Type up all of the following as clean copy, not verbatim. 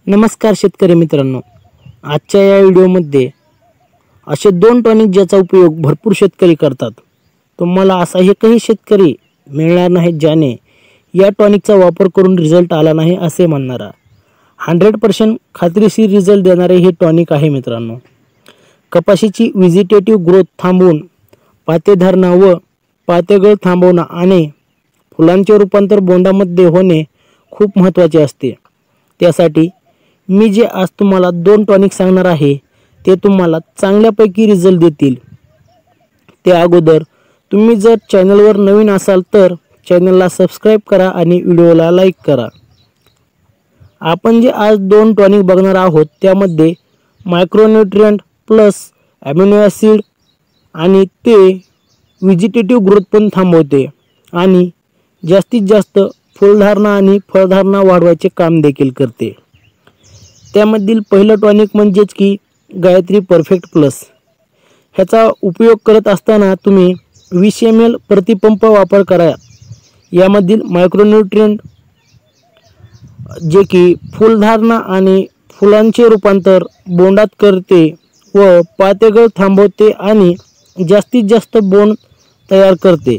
नमस्कार शेतकरी मित्रांनो, आजच्या या व्हिडिओमध्ये असे दोन टॉनिक ज्याचा उपयोग भरपूर शेतकरी करतात। तुम्हाला असा एकही शेतकरी मिळणार नाही ज्याने या टॉनिकचा वापर करून रिझल्ट आला नाही असे म्हणणारा। 100% खात्रीशीर रिझल्ट देणारे हे टॉनिक आहे मित्रांनो। कपाशीची व्हेजिटेटिव्ह ग्रोथ थांबवून पातेधारणा व पातेगळ थांबवणं आणि फुलांचे रूपांतर बोंडामध्ये होणे खूप महत्त्वाचे असते। त्यासाठी मी जे आज तुम्हाला दोन टॉनिक सांगणार आहे ते तुम्हाला चांगल्यापैकी रिझल्ट देतील। त्या अगोदर तुम्ही जर चॅनलवर नवीन असाल तर चॅनलला सबस्क्राइब करा आणि व्हिडिओला लाईक करा। आपण जे आज दोन टॉनिक बघणार आहोत त्यामध्ये मायक्रोन्यूट्रिएंट प्लस अमिनो ॲसिड आणि ते व्हेजिटेटिव्ह ग्रोथ पण थांबवते आणि जास्तीत जास्त फुलधारणा आणि फळधारणा वाढवायचे काम देखील करते। त्यामधील पहिलं टॉनिक म्हणजेच की गायत्री परफेक्ट प्लस। ह्याचा उपयोग करत असताना तुम्ही 20 ml प्रतिपंप वापर करा। यामधील मायक्रोन्यूट्रिएंट जे की फुलधारणा आणि फुलांचे रूपांतर बोंडात करते व पातेगळ थांबवते आणि जास्तीत जास्त बोंड तयार करते,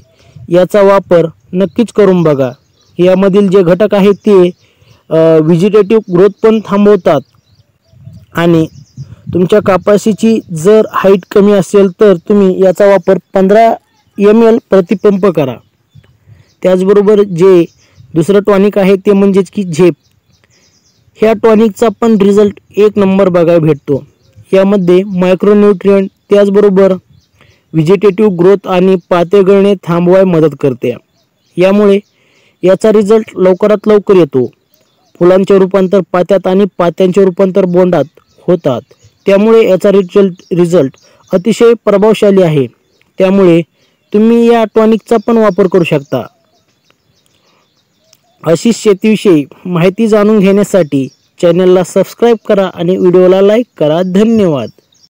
याचा वापर नक्कीच करून बघा। यामधील जे घटक आहेत ते व्हेजिटेटिव्ह ग्रोथ पण थांबवतात आणि तुमच्या कपाशीची जर हाईट कमी असेल तर तुम्ही याचा वापर 15 ml प्रतिपंप करा। त्याचबरोबर जे दुसरं टॉनिक आहे ते म्हणजेच की झेप। ह्या टॉनिकचा पण रिझल्ट एक नंबर बघायला भेटतो। यामध्ये मायक्रोन्यूट्रिएंट त्याचबरोबर व्हेजिटेटिव्ह ग्रोथ आणि पातेगळणे थांबवायला मदत करते। यामुळे याचा रिझल्ट लवकरात लवकर येतो। फुलांचे रूपांतर पात्यात आणि पात्यांचे रूपांतर बोंडात होतात, त्यामुळे याचा रिझल्ट अतिशय प्रभावशाली आहे। त्यामुळे तुम्ही या टॉनिकचा पण वापर करू शकता। अशी शेतीविषयी माहिती जाणून घेण्यासाठी चॅनलला सबस्क्राइब करा आणि व्हिडिओला लाईक करा। धन्यवाद।